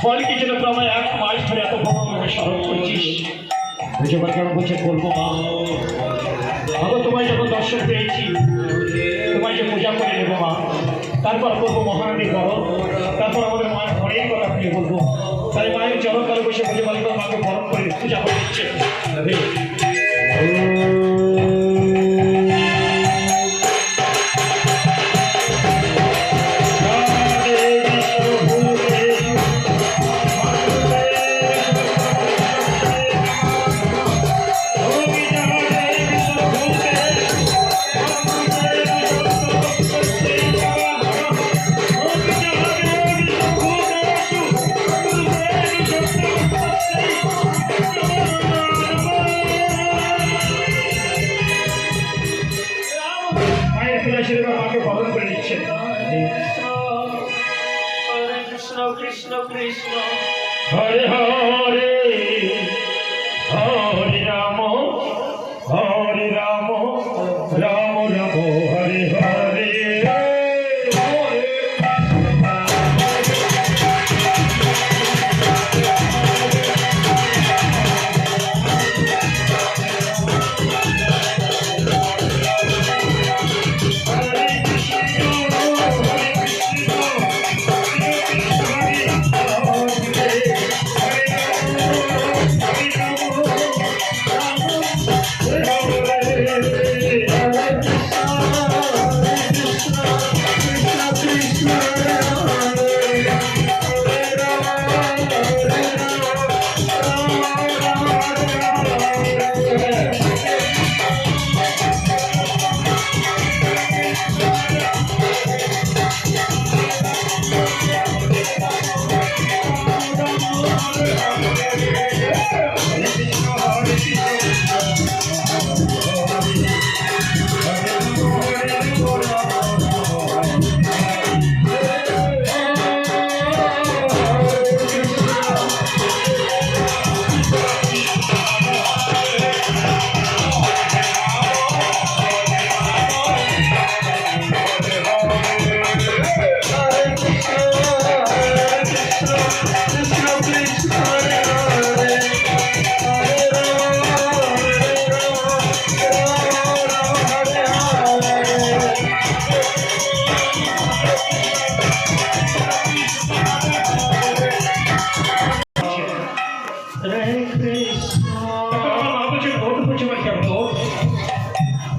বল কি জন্য তোমায় এক মাস ধরে এত ভগবানকে স্মরণ করছিস? বুঝে কেমন বলছে বলবো মা, আমি তোমায় যখন দর্শন পেয়েছি তোমায় যে পূজা করে নেবো মা, তারপর করবো মহানদী বরণ, তারপর আমাদের মায়ের ঘরের কথা খুলে বলবো। তাই মায়ের চরণকালে বসে বুঝে বলবো মাকে বরণ করে পূজা করে দিচ্ছে। হরে হরে হরে রাম হরে রাম রাম রাম হরে হরে।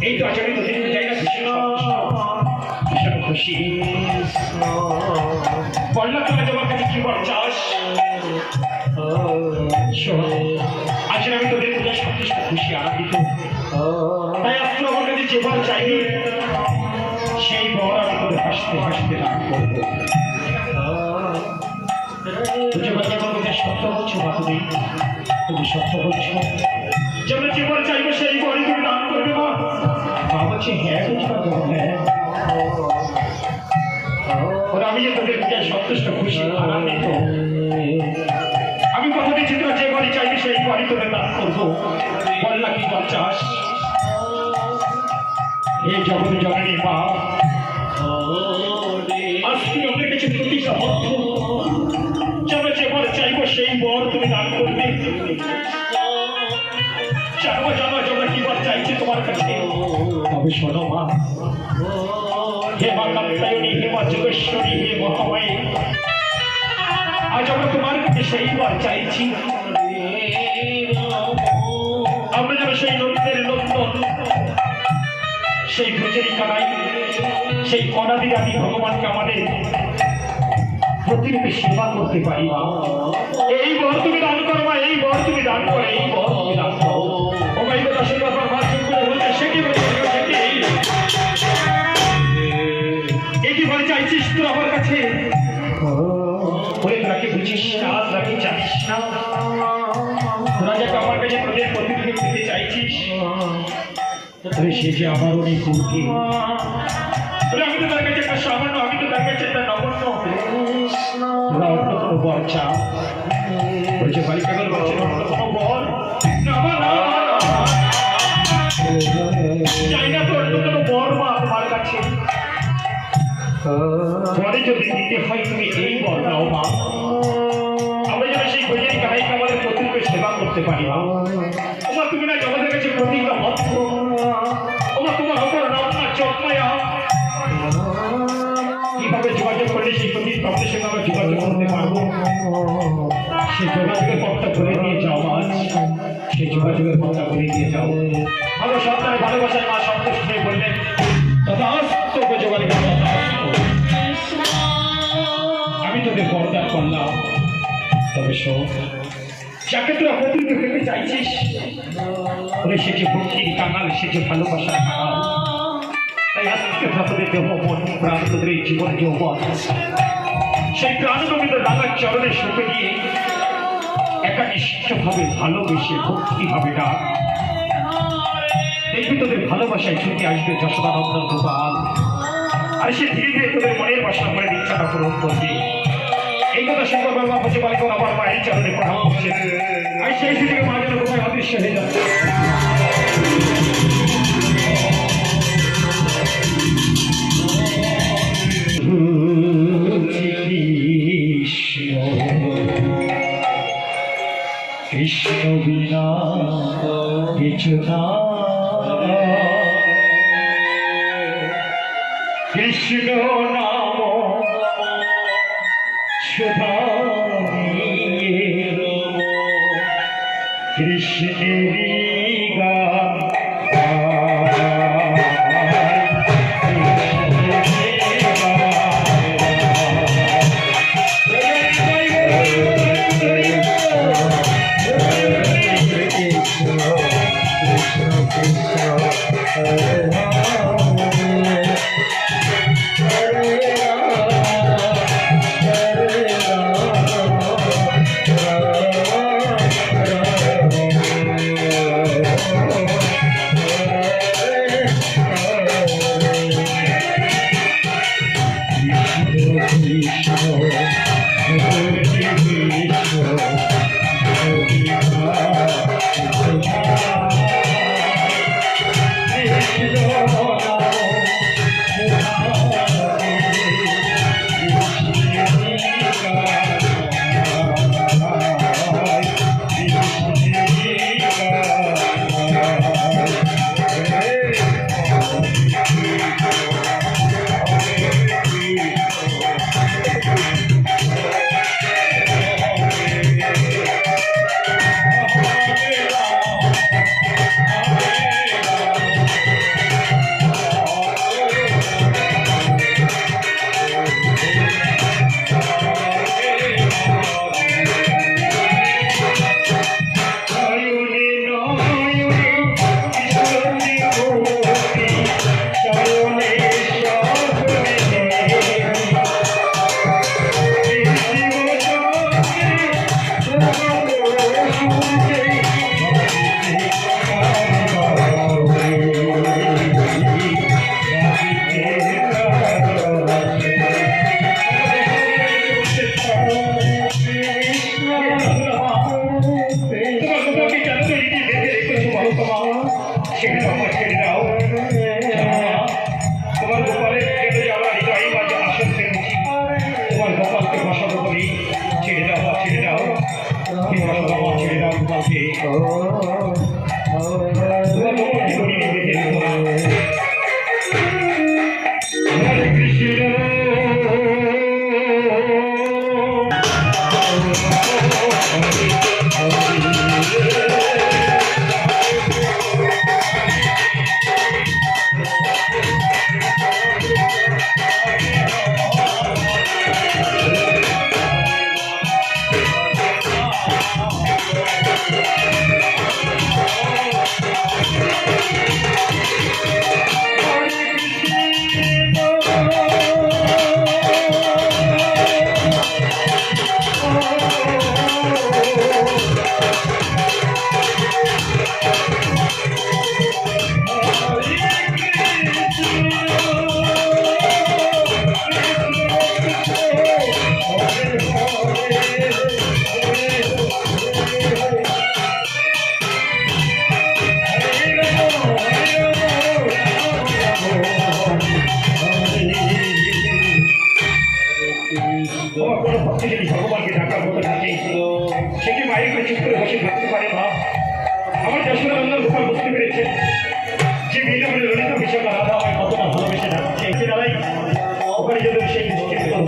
এই তো আচরণ তো দেখতে চাই না ভীষণ খুশি বললাম তোমরা তোমার কাছে কি বল চাস আজ আমি তোদের পূজা সন্তুষ্ট খুশি আনন্দিত তাই আজকে আমার কাছে যে বল চাইনি সেই বর আমি তোদের হাসতে হাসতে দান করবো বুঝে বলছে আমার কাছে সত্য বলছো বা তুমি সত্য বলছো যেমন যে বল চাইবো সেই বরই তুমি দান করবে মা বলছে হ্যাঁ বুঝবা তোমার হ্যাঁ ওরা আমি যে তোদের পূজায় সন্তুষ্ট খুশি আনন্দিত আমি কথা দিচ্ছি তোরা যে বাড়ি চাইবি সেই বাড়ি তোদের দান করবো বললা কি বল চাস এই জগৎ জগনী মা আজ তুমি আমাদের কাছে প্রতিজ্ঞাবদ্ধ যেন যে বর চাইবো সেই বর তুমি দান করবে জানো জানো জানো কি বর চাইছি তোমার কাছে তবে শোনো মা হে মা কাত্যায়নী হে মা যোগেশ্বরী হে মহামায়ী আজ আমরা তোমার কাছে সেই বর চাইছি আমরা যেন সেই নন্দনের নন্দন সেই ভোজেরই কানাই সেই অনাদি আদি ভগবানকে আমাদের প্রতিরূপে সেবা করতে পারি মা এই বর তুমি দান করো মা এই বর তুমি দান করো এই বর তুমি দান করো ও ভাই কথা শুনে আপনার মা চুপ করে বলছে সে কি বলছে এই কি বলে চাইছিস তুই আমার কাছে ওরে তোরা কি বুঝিস না তোরা কি জানিস না তোরা যাকে আমার কাছে তোদের প্রতিরূপে দিতে চাইছিস তবে সে যে আমার অনেক উঠে আমি তো তার কাছে একটা সামান্য আমি তো তার কাছে একটা নগণ্য তোরা অন্য কোনো বর চা বলছে বাড়ি কাগল বলছে অন্য কোনো বর চাই না তো অন্য কোনো বর মা তোমার কাছে বরে যদি দিতে হয় তুমি এই বর নাও মা আমরা যেন সেই ভোজের গায়িকা আমাদের প্রতিরূপে সেবা করতে পারি মা তোমার তুমি না আমাদের কাছে প্রতিজ্ঞা বদ্ধ ওমা তোমার অপর নাম না চকমায়া কিভাবে যোগাযোগ করলে সেই প্রতি তত্ত্বের সঙ্গে আমরা যোগাযোগ করতে পারবো সেই যোগাযোগের পথটা করে দিয়ে যাও আজ সেই যোগাযোগের পথটা করে দিয়ে যাও ভালো সন্তানের ভালোবাসার মা সন্তুষ্ট হয়ে বললেন তথাস্ত যোগাযোগ আমি তোদের বরদান করলাম তবে শোন যাকে তোরা প্রতিরূপে পেতে চাইছিস ওরে সে যে ভক্তির কাঙাল সে যে ভালোবাসার কাঙাল তাই আজকে তোদের দেহ মন প্রাণ তোদের এই জীবন যৌবন সেই প্রাণগমিত রাঙার চরণে সঁপে দিয়ে একানিষ্ঠভাবে ভালোবেসে ভক্তিভাবে ডাক দেখবি তোদের ভালোবাসায় ছুটে আসবে যশোদানন্দন গোপাল আর সে ধীরে ধীরে তোদের মনের বাসনা করে ইচ্ছাটা পূরণ করবে এই কথা শঙ্কর বাবা হচ্ছে বাড়ি করে আমার মায়ের চরণে প্রণাম করছে আর সেই সুযোগে মা যেন কোথায় অদৃশ্য হয়ে যাচ্ছে কৃষ্ণ বিনা কিছু না কৃষ্ণ নাম কৃষ্ণেরি গান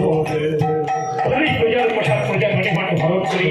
প্রভু প্রজার প্রসাদ প্রজা মানে মানে ভারত করি